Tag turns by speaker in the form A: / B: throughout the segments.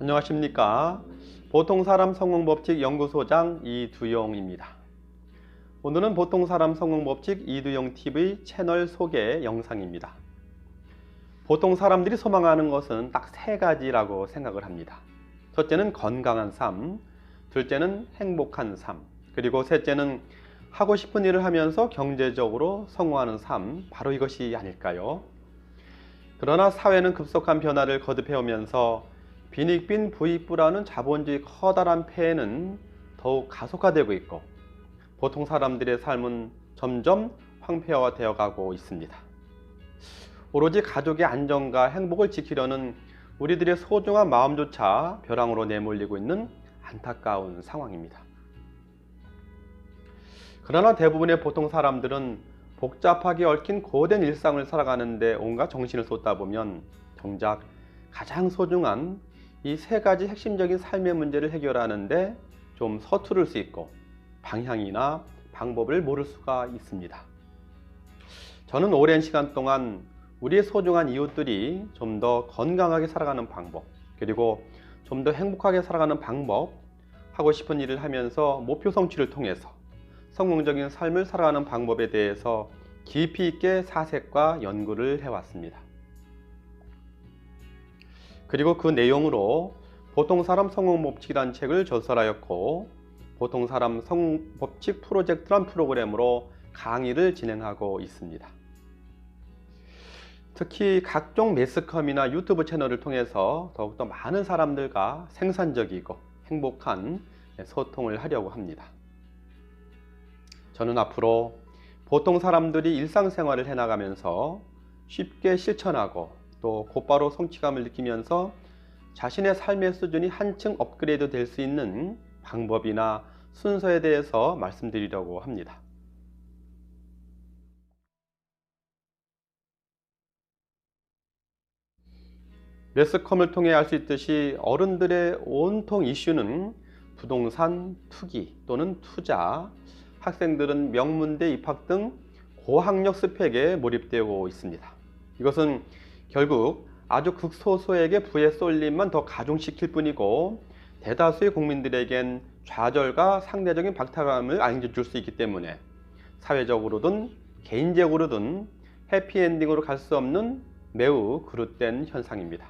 A: 안녕하십니까. 보통사람 성공법칙 연구소장 이두용입니다. 오늘은 보통사람 성공법칙 이두용TV 채널 소개 영상입니다. 보통 사람들이 소망하는 것은 딱 세 가지라고 생각을 합니다. 첫째는 건강한 삶, 둘째는 행복한 삶, 그리고 셋째는 하고 싶은 일을 하면서 경제적으로 성공하는 삶, 바로 이것이 아닐까요? 그러나 사회는 급속한 변화를 거듭해오면서 빈익빈 부익부라는 자본주의 커다란 폐해는 더욱 가속화되고 있고 보통 사람들의 삶은 점점 황폐화되어 가고 있습니다. 오로지 가족의 안정과 행복을 지키려는 우리들의 소중한 마음조차 벼랑으로 내몰리고 있는 안타까운 상황입니다. 그러나 대부분의 보통 사람들은 복잡하게 얽힌 고된 일상을 살아가는데 온갖 정신을 쏟다 보면 정작 가장 소중한 이 세 가지 핵심적인 삶의 문제를 해결하는데 좀 서투를 수 있고 방향이나 방법을 모를 수가 있습니다. 저는 오랜 시간 동안 우리의 소중한 이웃들이 좀 더 건강하게 살아가는 방법, 그리고 좀 더 행복하게 살아가는 방법, 하고 싶은 일을 하면서 목표 성취를 통해서 성공적인 삶을 살아가는 방법에 대해서 깊이 있게 사색과 연구를 해왔습니다. 그리고 그 내용으로 보통사람 성공법칙이라는 책을 저설하였고 보통사람 성공법칙 프로젝트란 프로그램으로 강의를 진행하고 있습니다. 특히 각종 매스컴이나 유튜브 채널을 통해서 더욱더 많은 사람들과 생산적이고 행복한 소통을 하려고 합니다. 저는 앞으로 보통 사람들이 일상생활을 해나가면서 쉽게 실천하고 또 곧바로 성취감을 느끼면서 자신의 삶의 수준이 한층 업그레이드 될 수 있는 방법이나 순서에 대해서 말씀드리려고 합니다. 매스컴을 통해 알 수 있듯이 어른들의 온통 이슈는 부동산, 투기 또는 투자, 학생들은 명문대 입학 등 고학력 스펙에 몰입되고 있습니다. 이것은 결국 아주 극소수에게 부의 쏠림만 더 가중시킬 뿐이고 대다수의 국민들에겐 좌절과 상대적인 박탈감을 안겨줄 수 있기 때문에 사회적으로든 개인적으로든 해피엔딩으로 갈 수 없는 매우 그릇된 현상입니다.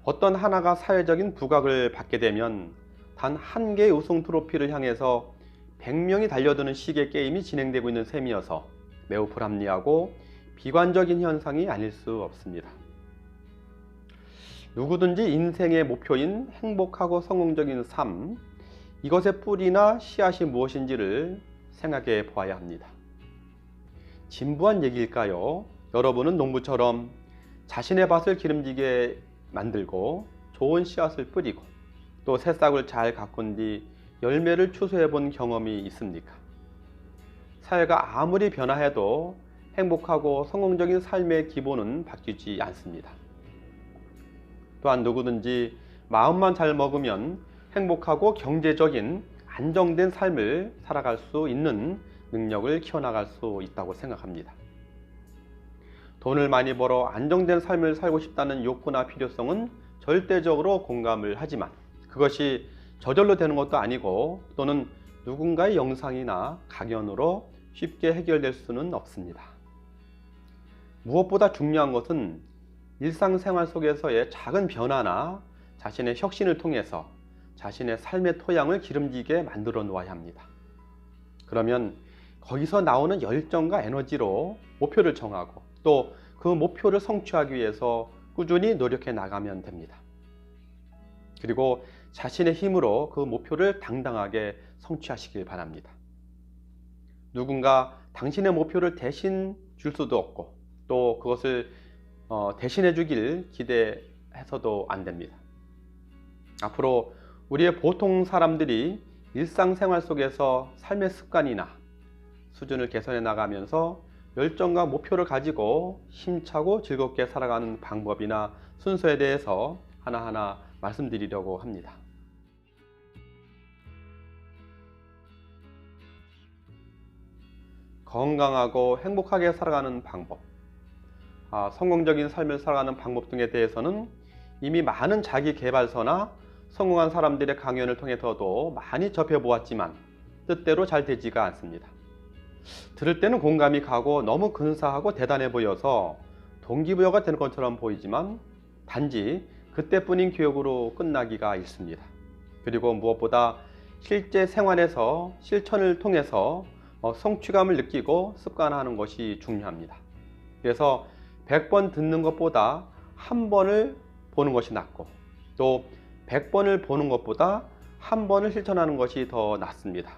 A: 어떤 하나가 사회적인 부각을 받게 되면 단 한 개의 우승 트로피를 향해서 100명이 달려드는 식의 게임이 진행되고 있는 셈이어서 매우 불합리하고 비관적인 현상이 아닐 수 없습니다. 누구든지 인생의 목표인 행복하고 성공적인 삶, 이것의 뿌리나 씨앗이 무엇인지를 생각해 보아야 합니다. 진부한 얘기일까요? 여러분은 농부처럼 자신의 밭을 기름지게 만들고 좋은 씨앗을 뿌리고 또 새싹을 잘 가꾼 뒤 열매를 추수해 본 경험이 있습니까? 사회가 아무리 변화해도 행복하고 성공적인 삶의 기본은 바뀌지 않습니다. 또한 누구든지 마음만 잘 먹으면 행복하고 경제적인 안정된 삶을 살아갈 수 있는 능력을 키워나갈 수 있다고 생각합니다. 돈을 많이 벌어 안정된 삶을 살고 싶다는 욕구나 필요성은 절대적으로 공감을 하지만 그것이 저절로 되는 것도 아니고 또는 누군가의 영상이나 강연으로 쉽게 해결될 수는 없습니다. 무엇보다 중요한 것은 일상생활 속에서의 작은 변화나 자신의 혁신을 통해서 자신의 삶의 토양을 기름지게 만들어 놓아야 합니다. 그러면 거기서 나오는 열정과 에너지로 목표를 정하고 또 그 목표를 성취하기 위해서 꾸준히 노력해 나가면 됩니다. 그리고 자신의 힘으로 그 목표를 당당하게 성취하시길 바랍니다. 누군가 당신의 목표를 대신 줄 수도 없고 또 그것을 대신해 주길 기대해서도 안 됩니다. 앞으로 우리의 보통 사람들이 일상생활 속에서 삶의 습관이나 수준을 개선해 나가면서 열정과 목표를 가지고 힘차고 즐겁게 살아가는 방법이나 순서에 대해서 하나하나 말씀드리려고 합니다. 건강하고 행복하게 살아가는 방법, 성공적인 삶을 살아가는 방법 등에 대해서는 이미 많은 자기 개발서나 성공한 사람들의 강연을 통해서도 많이 접해보았지만 뜻대로 잘 되지가 않습니다. 들을 때는 공감이 가고 너무 근사하고 대단해 보여서 동기부여가 되는 것처럼 보이지만 단지 그때뿐인 교육으로 끝나기가 일쑤입니다. 그리고 무엇보다 실제 생활에서 실천을 통해서 성취감을 느끼고 습관화하는 것이 중요합니다. 그래서 100번 듣는 것보다 한 번을 보는 것이 낫고 또 100번을 보는 것보다 한 번을 실천하는 것이 더 낫습니다.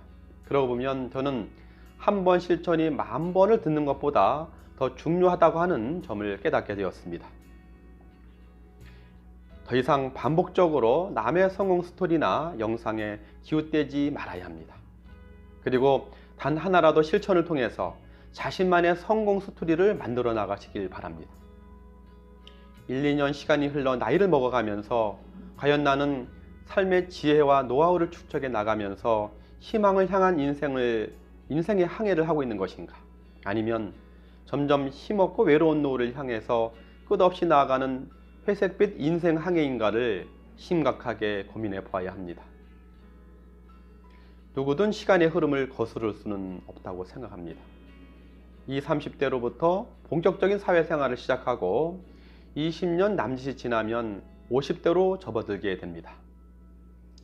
A: 그러고 보면 저는 한 번 실천이 10,000번을 듣는 것보다 더 중요하다고 하는 점을 깨닫게 되었습니다. 더 이상 반복적으로 남의 성공 스토리나 영상에 기웃대지 말아야 합니다. 그리고 단 하나라도 실천을 통해서 자신만의 성공 스토리를 만들어 나가시길 바랍니다. 1, 2년 시간이 흘러 나이를 먹어가면서 과연 나는 삶의 지혜와 노하우를 축적해 나가면서 희망을 향한 인생의 항해를 하고 있는 것인가? 아니면 점점 힘없고 외로운 노후를 향해서 끝없이 나아가는 회색빛 인생 항해인가를 심각하게 고민해 보아야 합니다. 누구든 시간의 흐름을 거스를 수는 없다고 생각합니다. 이 30대로부터 본격적인 사회생활을 시작하고 20년 남짓이 지나면 50대로 접어들게 됩니다.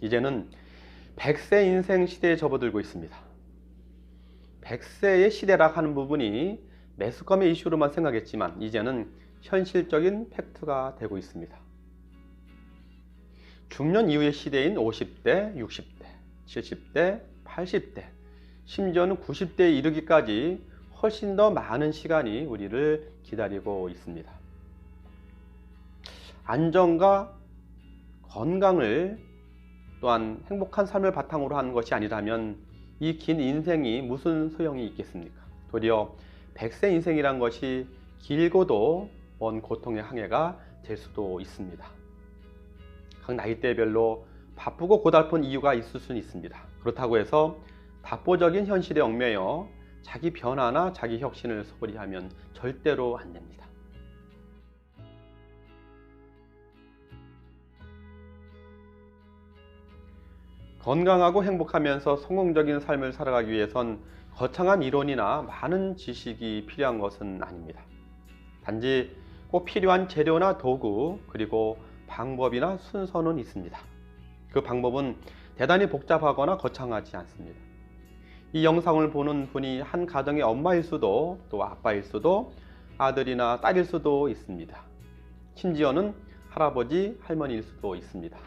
A: 이제는 100세 인생 시대에 접어들고 있습니다. 100세의 시대라 하는 부분이 매스컴의 이슈로만 생각했지만 이제는 현실적인 팩트가 되고 있습니다. 중년 이후의 시대인 50대, 60대, 70대, 80대, 심지어는 90대에 이르기까지 훨씬 더 많은 시간이 우리를 기다리고 있습니다. 안정과 건강을 또한 행복한 삶을 바탕으로 하는 것이 아니라면 이 긴 인생이 무슨 소용이 있겠습니까? 도리어 100세 인생이란 것이 길고도 먼 고통의 항해가 될 수도 있습니다. 각 나이대별로 바쁘고 고달픈 이유가 있을 수는 있습니다. 그렇다고 해서 답보적인 현실에 얽매여 자기 변화나 자기 혁신을 소홀히 하면 절대로 안 됩니다. 건강하고 행복하면서 성공적인 삶을 살아가기 위해선 거창한 이론이나 많은 지식이 필요한 것은 아닙니다. 단지 꼭 필요한 재료나 도구 그리고 방법이나 순서는 있습니다. 그 방법은 대단히 복잡하거나 거창하지 않습니다. 이 영상을 보는 분이 한 가정의 엄마일 수도 또 아빠일 수도 아들이나 딸일 수도 있습니다. 심지어는 할아버지, 할머니일 수도 있습니다.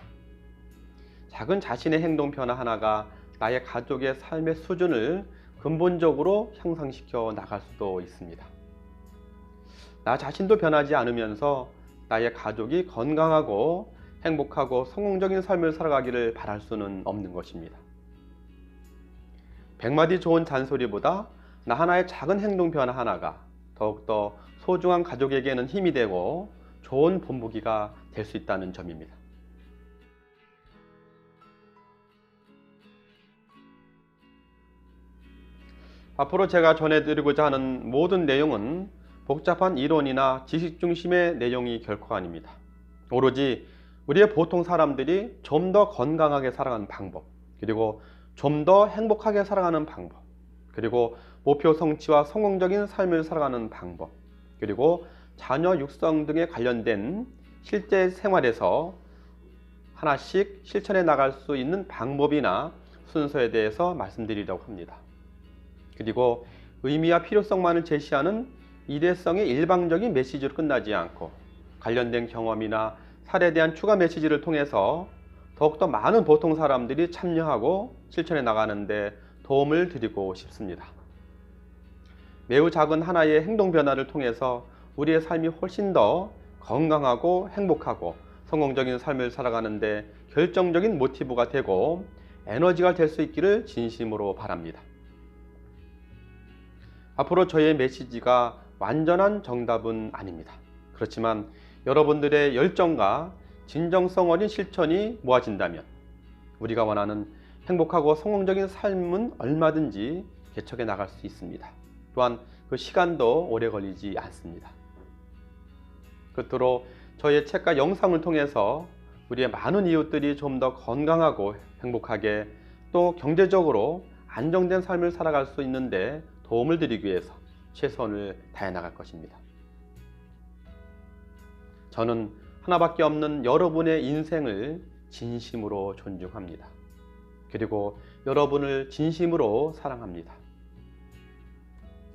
A: 작은 자신의 행동 변화 하나가 나의 가족의 삶의 수준을 근본적으로 향상시켜 나갈 수도 있습니다. 나 자신도 변하지 않으면서 나의 가족이 건강하고 행복하고 성공적인 삶을 살아가기를 바랄 수는 없는 것입니다. 100마디 좋은 잔소리보다 나 하나의 작은 행동 변화 하나가 더욱더 소중한 가족에게는 힘이 되고 좋은 본보기가 될 수 있다는 점입니다. 앞으로 제가 전해드리고자 하는 모든 내용은 복잡한 이론이나 지식 중심의 내용이 결코 아닙니다. 오로지 우리의 보통 사람들이 좀 더 건강하게 살아가는 방법, 그리고 좀 더 행복하게 살아가는 방법, 그리고 목표 성취와 성공적인 삶을 살아가는 방법, 그리고 자녀 육성 등에 관련된 실제 생활에서 하나씩 실천해 나갈 수 있는 방법이나 순서에 대해서 말씀드리려고 합니다. 그리고 의미와 필요성만을 제시하는 일회성의 일방적인 메시지로 끝나지 않고 관련된 경험이나 사례에 대한 추가 메시지를 통해서 더욱더 많은 보통 사람들이 참여하고 실천해 나가는 데 도움을 드리고 싶습니다. 매우 작은 하나의 행동 변화를 통해서 우리의 삶이 훨씬 더 건강하고 행복하고 성공적인 삶을 살아가는 데 결정적인 모티브가 되고 에너지가 될 수 있기를 진심으로 바랍니다. 앞으로 저의 메시지가 완전한 정답은 아닙니다. 그렇지만 여러분들의 열정과 진정성 어린 실천이 모아진다면 우리가 원하는 행복하고 성공적인 삶은 얼마든지 개척해 나갈 수 있습니다. 또한 그 시간도 오래 걸리지 않습니다. 끝으로 저의 책과 영상을 통해서 우리의 많은 이웃들이 좀 더 건강하고 행복하게 또 경제적으로 안정된 삶을 살아갈 수 있는데 도움을 드리기 위해서 최선을 다해 나갈 것입니다. 저는 하나밖에 없는 여러분의 인생을 진심으로 존중합니다. 그리고 여러분을 진심으로 사랑합니다.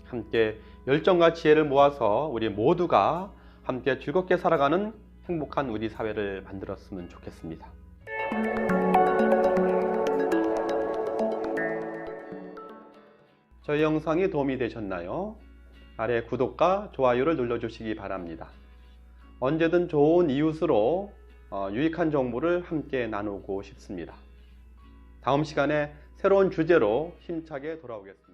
A: 함께 열정과 지혜를 모아서 우리 모두가 함께 즐겁게 살아가는 행복한 우리 사회를 만들었으면 좋겠습니다. 저희 영상이 도움이 되셨나요? 아래 구독과 좋아요를 눌러주시기 바랍니다. 언제든 좋은 이웃으로 유익한 정보를 함께 나누고 싶습니다. 다음 시간에 새로운 주제로 힘차게 돌아오겠습니다.